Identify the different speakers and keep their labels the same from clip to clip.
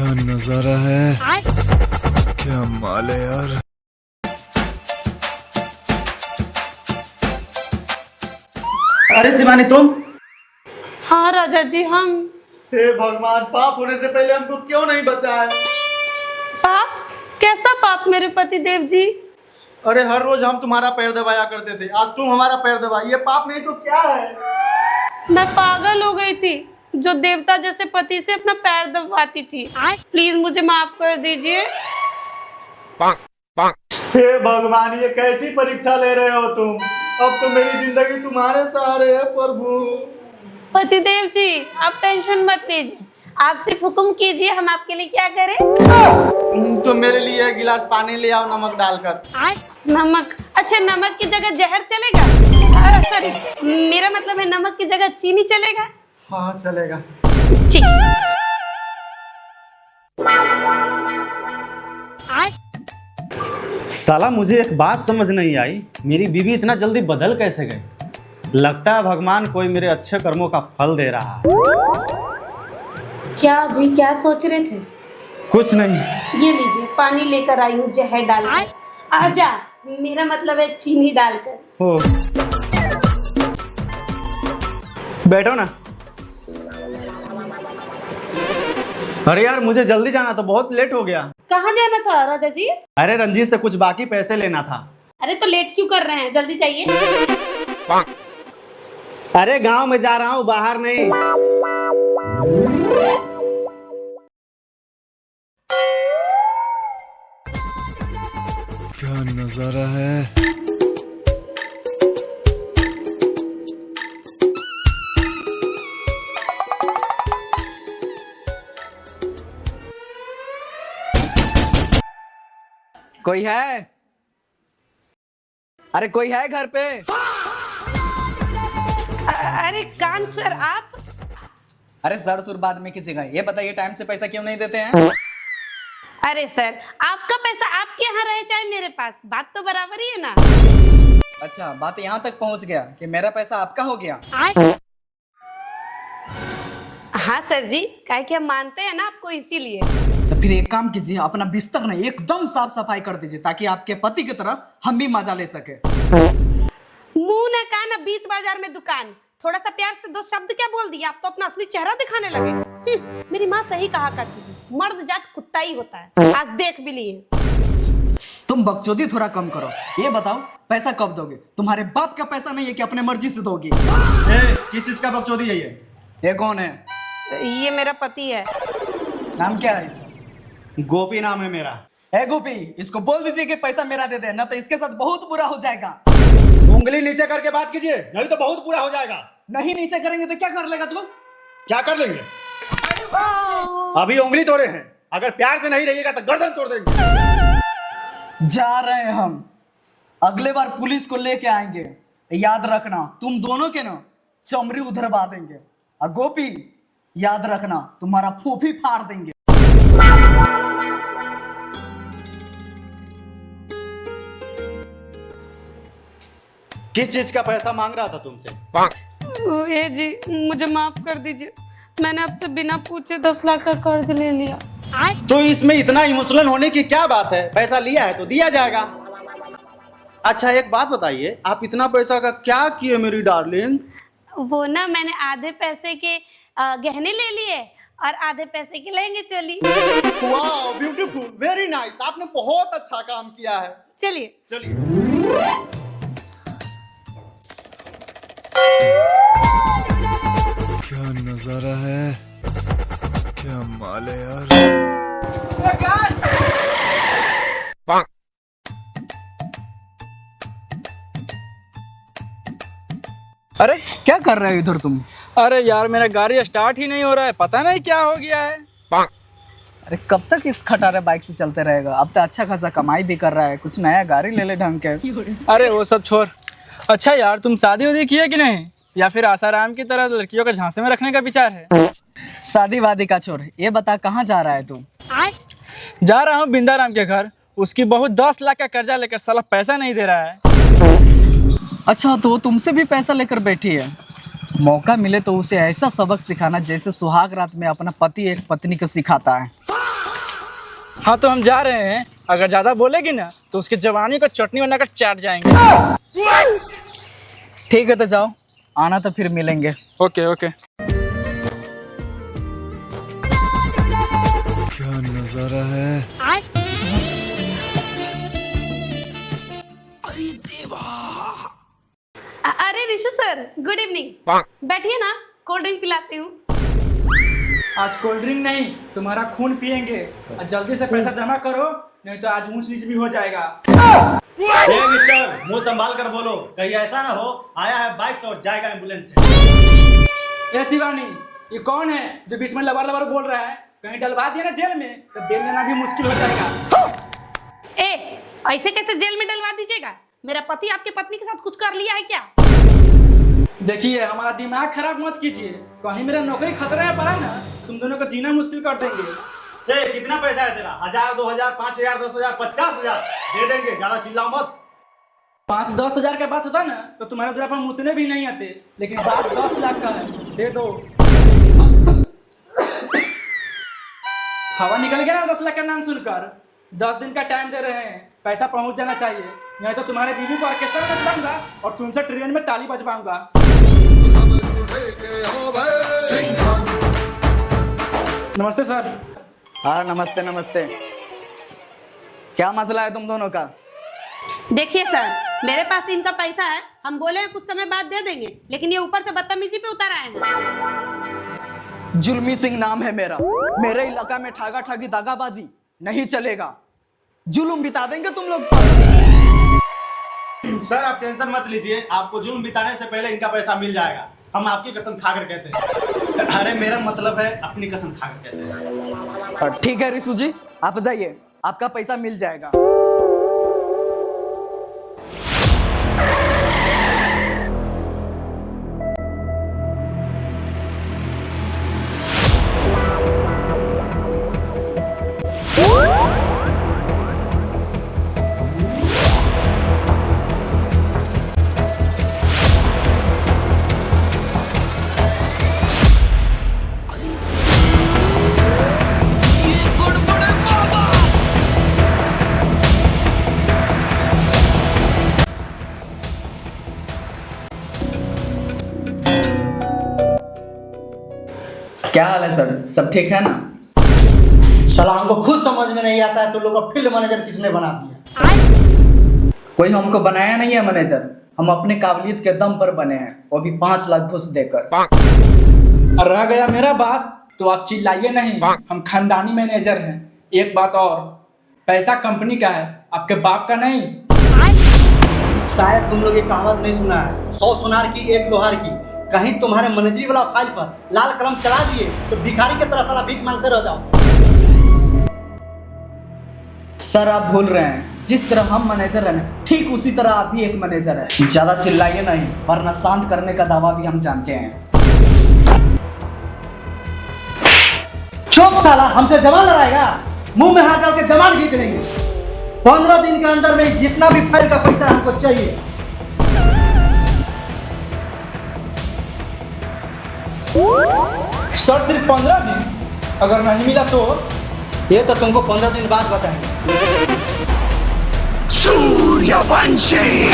Speaker 1: क्या नजारा है, क्या माल है यार।
Speaker 2: अरे शिवानी तुम।
Speaker 3: हाँ राजा जी हम।
Speaker 2: हे भगवान, पाप होने से पहले हमको क्यों नहीं बचाया।
Speaker 3: पाप? कैसा पाप मेरे पति देव जी?
Speaker 2: अरे हर रोज हम तुम्हारा पैर दबाया करते थे, आज तुम हमारा पैर दबा, ये पाप नहीं तो क्या है।
Speaker 3: मैं पागल हो गई थी जो देवता जैसे पति से अपना पैर दबाती थी। प्लीज मुझे माफ कर दीजिए।
Speaker 2: हे भगवान, ये कैसी परीक्षा ले रहे हो तुम। अब तो मेरी जिंदगी तुम्हारे सहारे है प्रभु।
Speaker 3: पति देव जी आप टेंशन मत लीजिए, आप सिर्फ हुक्म कीजिए, हम आपके लिए क्या करें।
Speaker 2: तो मेरे लिए एक गिलास पानी ले आओ नमक डालकर।
Speaker 3: नमक? अच्छा नमक की जगह जहर चलेगा? सॉरी, मेरा मतलब है नमक की जगह चीनी चलेगा?
Speaker 2: हाँ चलेगा।
Speaker 3: ठीक।
Speaker 2: साला मुझे एक बात समझ नहीं आई, मेरी बीवी इतना जल्दी बदल कैसे गई। लगता है भगवान कोई मेरे अच्छे कर्मों का फल दे रहा है।
Speaker 3: क्या जी, क्या सोच रहे थे?
Speaker 2: कुछ नहीं।
Speaker 3: ये लीजिए पानी लेकर आई हूँ जहर डालकर। आजा, मेरा मतलब है चीनी डालकर।
Speaker 2: हो बैठो ना। अरे यार मुझे जल्दी जाना था, बहुत लेट हो गया।
Speaker 3: कहाँ जाना था राजा जी?
Speaker 2: अरे रंजीत से कुछ बाकी पैसे लेना था।
Speaker 3: अरे तो लेट क्यों कर रहे हैं, जल्दी जाइए।
Speaker 2: अरे गांव में जा रहा हूँ, बाहर नहीं।
Speaker 1: क्या नजारा है,
Speaker 4: कोई है? अरे कोई है घर पे?
Speaker 3: अरे कान सर आप?
Speaker 4: अरे सर सुर बाद में कीजिएगा, ये बताइए टाइम से पैसा क्यों नहीं देते हैं?
Speaker 3: अरे सर आपका पैसा आपके यहाँ रहे चाहे मेरे पास, बात तो बराबर ही है ना।
Speaker 4: अच्छा बात यहाँ तक पहुँच गया कि मेरा पैसा आपका हो गया।
Speaker 3: हाँ सर जी, काहे कि हम मानते हैं ना आपको, इसीलिए।
Speaker 4: तो फिर एक काम कीजिए, अपना बिस्तर ना एकदम साफ सफाई कर दीजिए ताकि आपके पति की तरह हम भी मजा ले सके।
Speaker 3: मुंह ना कान, अब बीच बाजार में दुकान। थोड़ा सा प्यार से दो शब्द क्या बोल दिया, आप तो अपना असली चेहरा दिखाने लगे। मेरी माँ सही कहा करती थी, मर्द जात कुत्ता ही होता है, आज देख भी लिए।
Speaker 4: तुम बकचोदी थोड़ा कम करो। ये बताओ पैसा कब दोगे? तुम्हारे बाप का पैसा नहीं है कि अपने मर्जी से दोगे?
Speaker 2: किस चीज का बकचोदी है
Speaker 4: ये कौन है?
Speaker 3: ये मेरा पति है।
Speaker 4: नाम क्या है इसका?
Speaker 2: गोपी नाम है मेरा।
Speaker 4: ए गोपी, इसको बोल दीजिए कि पैसा मेरा दे दे, ना तो इसके साथ बहुत बुरा हो जाएगा।
Speaker 2: उंगली नीचे करके बात कीजिए, नहीं तो बहुत बुरा हो जाएगा।
Speaker 4: नहीं नीचे करेंगे तो क्या कर लेगा तू?
Speaker 2: क्या कर लेंगे? अभी उंगली तोड़े हैं, अगर प्यार से नहीं रहिएगा तो गर्दन तोड़ देंगे।
Speaker 4: जा रहे हैं हम, अगले बार पुलिस को लेके आएंगे। याद रखना तुम दोनों के ना चमड़ी उधरवा देंगे। और गोपी याद रखना तुम्हारा फूफी फाड़ देंगे।
Speaker 2: किस चीज का पैसा मांग रहा था तुमसे?
Speaker 3: ए जी मुझे माफ कर दीजिए, मैंने आपसे बिना पूछे 10 लाख का कर्ज ले लिया।
Speaker 2: तो इसमें इतना इमोशनल होने की क्या बात है? पैसा लिया है तो दिया जाएगा। अच्छा एक बात बताइए, आप इतना पैसा का क्या किए मेरी डार्लिंग?
Speaker 3: वो ना मैंने आधे पैसे के गहने ले लिए और आधे पैसे की लहंगे चोली।
Speaker 2: वाओ ब्यूटीफुल, वेरी नाइस, आपने बहुत अच्छा काम किया है।
Speaker 3: चलिए
Speaker 2: चलिए।
Speaker 1: क्या नजारा है, क्या माल है यार।
Speaker 4: अरे क्या कर रहे हो इधर तुम?
Speaker 5: अरे यार मेरा गाड़ी स्टार्ट ही नहीं हो रहा है, पता नहीं क्या हो गया है।
Speaker 4: अरे कब तक इस खटारे बाइक से चलते रहेगा? अब तो अच्छा खासा कमाई भी कर रहा है, कुछ नया गाड़ी ले ले ढंग के।
Speaker 5: अरे वो सब छोड़। अच्छा यार तुम शादी वादी किए कि नहीं, या फिर आसाराम की तरह लड़कियों को झांसे में रखने का विचार है?
Speaker 4: शादी वादी का छोड़, ये बता कहाँ जा रहा है तू?
Speaker 5: जा रहा हूँ बिंदाराम के घर, उसकी बहू 10 लाख का कर्जा लेकर साला पैसा नहीं दे रहा है।
Speaker 4: अच्छा तो वो तुमसे भी पैसा लेकर बैठी है? मौका मिले तो उसे ऐसा सबक सिखाना जैसे सुहाग रात में अपना पति एक पत्नी को सिखाता है।
Speaker 5: हाँ तो हम जा रहे हैं, अगर ज्यादा बोलेगी ना तो उसकी जवानी को चटनी बनाकर चाट जाएंगे।
Speaker 4: ठीक है तो जाओ, आना तो फिर मिलेंगे।
Speaker 5: Okay okay.
Speaker 1: क्या नजारा है।
Speaker 3: अरे ऋषु सर, गुड इवनिंग। बैठिए ना, कोल्ड ड्रिंक पिलाती हूँ।
Speaker 5: आज कोल्ड ड्रिंक नहीं, तुम्हारा खून पियेंगे। और जल्दी से पैसा जमा करो, नहीं तो आज ऊंच नीच भी हो जाएगा।
Speaker 2: ए मिस्टर, मुंह संभाल कर बोलो, कहीं ऐसा ना हो आया है बाइक से और जाएगा एम्बुलेंस से।
Speaker 5: ए शिवानी, ये कौन है जो बीच में लबर लबर बोल रहा है? कहीं डलवा दिया ना जेल में तो बेल लेना भी मुश्किल हो जाएगा।
Speaker 3: ए, ऐसे कैसे जेल में डलवा दीजिएगा? मेरा पति आपके पत्नी के साथ कुछ कर लिया है क्या?
Speaker 5: देखिए, हमारा दिमाग खराब मत कीजिए, कहीं मेरा नौकरी खतरे में पड़ा ना, तुम दोनों को जीना मुश्किल कर देंगे।
Speaker 2: ए, कितना पैसा है तेरा? 1000, 2000, 5000, 10,000, 50,000 दे देंगे, ज्यादा चिल्लाओ मत।
Speaker 5: 5-10 हजार का बात होता ना तो तुम्हारे तरफ हम उतने भी नहीं आते, लेकिन बात 10 लाख का है, दे दो। हवा निकल गया ना 10 लाख का नाम सुनकर। 10 दिन का टाइम दे रहे हैं, पैसा पहुंच जाना चाहिए, नहीं तो तुम्हारे बीवी को ऑर्केस्ट्रा में बजवाऊंगा और तुमसे ट्रेन में ताली बजवाऊंगा। नमस्ते सर।
Speaker 4: हाँ नमस्ते नमस्ते। क्या मसला है तुम दोनों का?
Speaker 3: देखिए सर, मेरे पास इनका पैसा है, हम बोले हैं कुछ समय बाद दे देंगे, लेकिन ये ऊपर से बदतमीजी पे उतर आए हैं।
Speaker 4: जुल्मी सिंह नाम है मेरा। मेरे इलाका में ठागा ठागी दागाबाजी नहीं चलेगा। जुल्म बिता देंगे तुम लोग पर।
Speaker 2: सर आप टेंशन मत लीजिए, आपको जुल्म बिताने से पहले इनका पैसा मिल जाएगा। हम आपकी कसम खाकर कहते हैं। अरे मेरा मतलब है अपनी कसम खाकर कहते हैं।
Speaker 4: ठीक है रिशु जी, आप जाइए, आपका पैसा मिल जाएगा। क्या हाल है सर, सब ठीक है ना?
Speaker 2: साला हमको खुद समझ में नहीं आता है तो लोग को फील्ड मैनेजर किसने बना दिया?
Speaker 4: कोई हमको बनाया नहीं है मैनेजर, हम अपने काबिलियत के दम पर बने हैं, वो भी 5 लाख घुस देकर।
Speaker 5: और रह गया मेरा बात तो आप चिल्लाइए नहीं, हम खानदानी मैनेजर हैं। एक बात और, पैसा कंपनी का है, आपके बाप का नहीं।
Speaker 2: शायद तुम लोग ये कहावत नहीं सुना है, 100 सुनार की 1 लोहार की। कहीं तुम्हारे मैनेजरी वाला फाइल पर लाल कलम चला दिए तो भिखारी की तरह साला भीख मांगते रह जाओ।
Speaker 4: सर आप भूल रहे हैं, जिस तरह हम मैनेजर हैं ठीक उसी तरह आप भी एक मैनेजर है। ज्यादा चिल्लाइए नहीं, वरना शांत करने का दावा भी हम जानते हैं।
Speaker 2: चुप साला, हमसे जवान लड़ाएगा? मुंह में हाथ डाल के जवान खींच लेंगे। 15 दिन के अंदर में जितना भी फाइल का पैसा हमको चाहिए।
Speaker 5: सर सिर्फ 15 दिन, अगर नहीं मिला तो?
Speaker 2: ये तो तुमको 15 दिन बाद बताएंगे।
Speaker 1: सूर्यवंशी।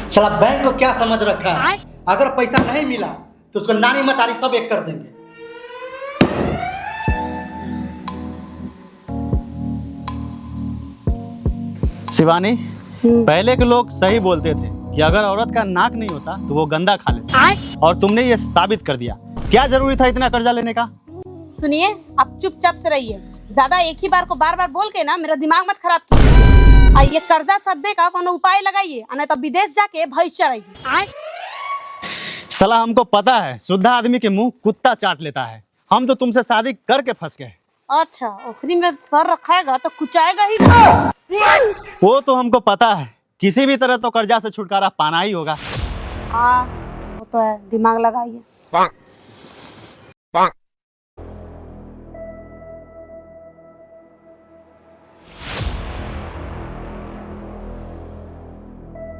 Speaker 2: साला बैंक को क्या समझ रखा है? अगर पैसा नहीं मिला तो उसको नानी मतारी सब एक कर देंगे। शिवानी, पहले के लोग सही बोलते थे कि अगर औरत का नाक नहीं होता तो वो गंदा खा लेती, और तुमने ये साबित कर दिया। क्या जरूरी था इतना कर्जा लेने का?
Speaker 3: सुनिए, आप चुपचाप से रहिए, ज्यादा एक ही बार को बार बार बोल के ना मेरा दिमाग मत खराब कीजिए। और ये कर्जा सद्दे का कोनो उपाय लगाइए, नहीं तो विदेश जाके भैंस चराइए।
Speaker 2: साला हमको पता है, शुद्धा आदमी के मुंह कुत्ता चाट लेता है। हम तो तुमसे शादी करके फंस गए।
Speaker 3: अच्छा, ओखरी में सर रखाएगा तो कुचाएगा ही ना।
Speaker 2: वो तो हमको पता है, किसी भी तरह तो कर्जा से छुटकारा पाना ही होगा।
Speaker 3: हाँ वो तो है, दिमाग लगाइए।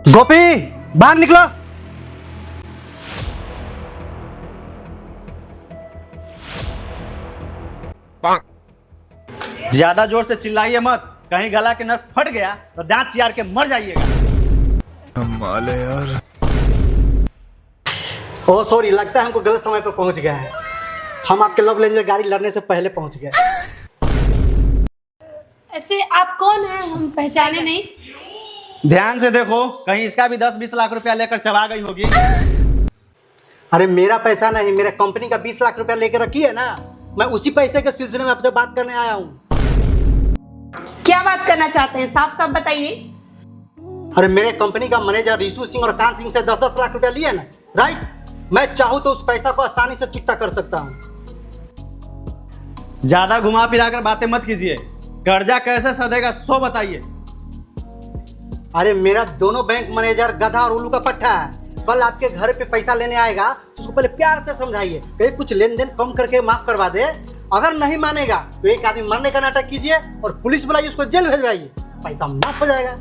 Speaker 2: गोपी, बाहर निकलो। ज्यादा जोर से चिल्लाइए मत, कहीं गला के नस फट गया तो दांत चियार के मर जाइएगा।
Speaker 1: कमाल है यार।
Speaker 2: ओह सॉरी, लगता है हमको गलत समय पर पहुंच गए हैं। हम आपके लव लेंजर गाड़ी लड़ने से पहले पहुंच गए।
Speaker 3: ऐसे आप कौन हैं, हम पहचाने नहीं।
Speaker 2: ध्यान से देखो, कहीं इसका भी 10-20 लाख रुपया लेकर चबा गई होगी। अरे मेरा पैसा नहीं, मेरे कंपनी का 20 लाख रुपया लेकर रखी है ना, मैं उसी पैसे के सिलसिले में आपसे बात करने आया हूँ।
Speaker 3: क्या बात करना चाहते हैं, साफ साफ बताइए।
Speaker 2: अरे मेरे कंपनी का मैनेजर रिशु सिंह और कान सिंह से 10-10 लाख रुपया लिए ना, राइट? मैं चाहूँ तो उस पैसा को आसानी से चुकता कर सकता हूँ। ज्यादा घुमा फिरा कर बातें मत कीजिए, कर्जा कैसे सधेगा सो बताइए। अरे मेरा दोनों बैंक मैनेजर गधा और उल्लू का पट्टा है। कल आपके घर पे पैसा लेने आएगा तो उसको पहले प्यार से समझाइए, कहीं कुछ लेन देन कम करके माफ करवा दे। अगर नहीं मानेगा तो एक आदमी मरने का नाटक कीजिए और पुलिस बुलाइए, उसको जेल भेजवाइए, पैसा माफ हो जाएगा।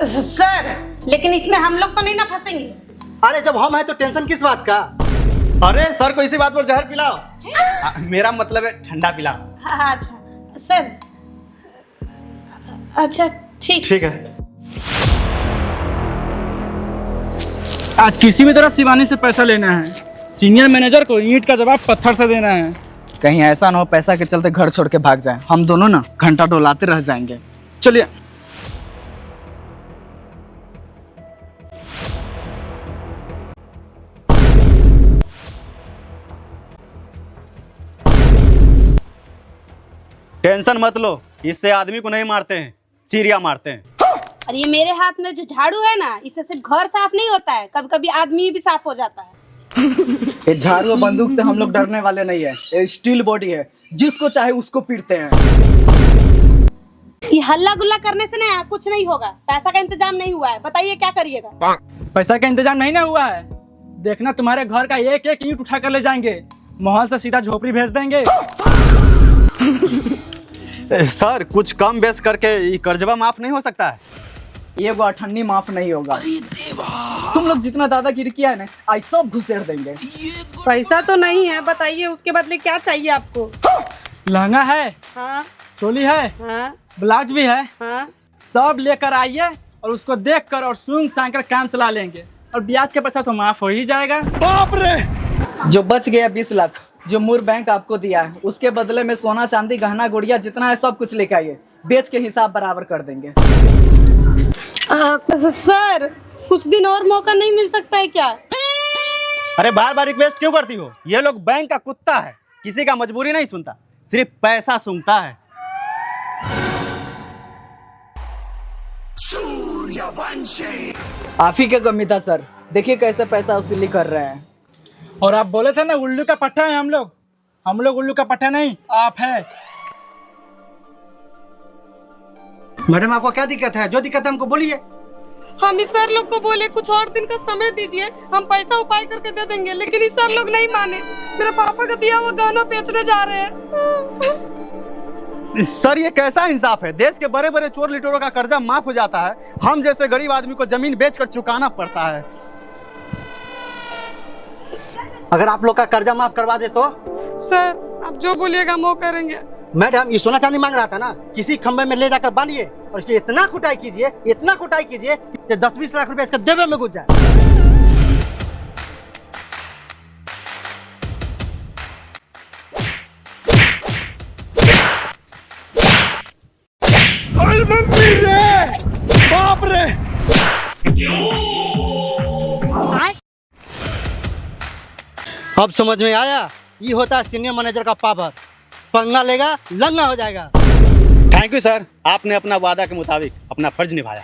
Speaker 3: सर लेकिन इसमें हम लोग तो नहीं ना फंसेंगे?
Speaker 2: अरे जब हम हैं तो टेंशन किस बात का? अरे सर को इसी बात पर जहर पिलाओ। मेरा मतलब है ठंडा पिलाओ।
Speaker 3: अच्छा सर, अच्छा ठीक
Speaker 2: है।
Speaker 5: आज किसी भी तरह शिवानी से पैसा लेना है। सीनियर मैनेजर को ईंट का जवाब पत्थर से देना है।
Speaker 4: कहीं ऐसा ना हो पैसा के चलते घर छोड़ के भाग जाए, हम दोनों ना घंटा डोलाते रह जाएंगे।
Speaker 5: चलिए।
Speaker 2: टेंशन मत लो, इससे आदमी को नहीं मारते हैं, चिड़िया मारते हैं।
Speaker 3: और ये मेरे हाथ में जो झाड़ू है ना, इससे सिर्फ घर साफ नहीं होता है, कभी कभी आदमी भी साफ हो जाता है।
Speaker 4: ये झाड़ू और बंदूक से हम लोग डरने वाले नहीं है, ये स्टील बॉडी है, जिसको चाहे उसको पीटते हैं।
Speaker 3: ये हल्ला गुल्ला करने से ना कुछ नहीं होगा। पैसा का इंतजाम नहीं हुआ है, बताइए क्या करिएगा?
Speaker 5: पैसा का इंतजाम नहीं ना हुआ है, देखना तुम्हारे घर का एक एक ईंट उठा कर ले जाएंगे, महल से सीधा झोपड़ी भेज देंगे।
Speaker 2: सर कुछ कम बेस करके ये कर्जवा माफ नहीं हो सकता है?
Speaker 4: ये वो अठन्नी माफ नहीं होगा। तुम लोग जितना दादागिरी किया है ना, आज सब घुसेड़ देंगे।
Speaker 3: पैसा तो नहीं है, बताइए उसके बदले क्या चाहिए आपको?
Speaker 5: लहंगा है,
Speaker 3: हाँ
Speaker 5: चोली है,
Speaker 3: हाँ
Speaker 5: ब्लाउज भी है,
Speaker 3: हाँ।
Speaker 5: सब लेकर आइए और उसको देख कर और सूंघ सांघ कर काम चला लेंगे, और ब्याज का पैसा तो माफ हो ही जाएगा।
Speaker 2: बाप रे!
Speaker 4: जो बच गया 20 लाख जो मूर बैंक आपको दिया है, उसके बदले में सोना चांदी गहना गुड़िया जितना है सब कुछ लेकर आइए, बेच के हिसाब बराबर कर देंगे।
Speaker 3: सर कुछ दिन और मौका नहीं मिल सकता है क्या?
Speaker 2: अरे बार बार रिक्वेस्ट क्यों करती हो? ये लोग बैंक का कुत्ता है, किसी का मजबूरी नहीं सुनता, सिर्फ पैसा सूंघता है।
Speaker 4: आप ही का कमी था सर, देखिए कैसे पैसा वसूली कर रहे हैं।
Speaker 5: और आप बोले थे ना उल्लू का पट्टा है हम लोग उल्लू का पट्टा नहीं, आप है।
Speaker 2: मैडम आपको क्या दिक्कत है? जो दिक्कत है हमको बोलिए।
Speaker 3: हम इस सर लोग को बोले कुछ और दिन का समय दीजिए, हम पैसा उपाय करके दे देंगे, लेकिन इस सर लोग नहीं माने। मेरे पापा का दिया हुआ गहना बेचने जा रहे हैं।
Speaker 2: सर ये कैसा इंसाफ है? देश के बड़े बड़े चोर लिटोरों का कर्जा माफ हो जाता है, हम जैसे गरीब आदमी को जमीन बेचकर चुकाना पड़ता है। अगर आप लोग का कर्जा माफ करवा दे तो?
Speaker 3: सर आप जो बोलिएगा हम वो करेंगे।
Speaker 2: मैडम ये सोना चांदी मांग रहा था ना, किसी खंबे में ले जाकर बांधिए और इसकी इतना कुटाई कीजिए कि 10-20 लाख रुपए इसके देवे में घुस जाए। बाप रे! अब समझ में आया, ये होता है सीनियर मैनेजर का पावर। पंगा लेगा लंगा हो जाएगा। थैंक यू सर, आपने अपना वादा के मुताबिक अपना फर्ज निभाया।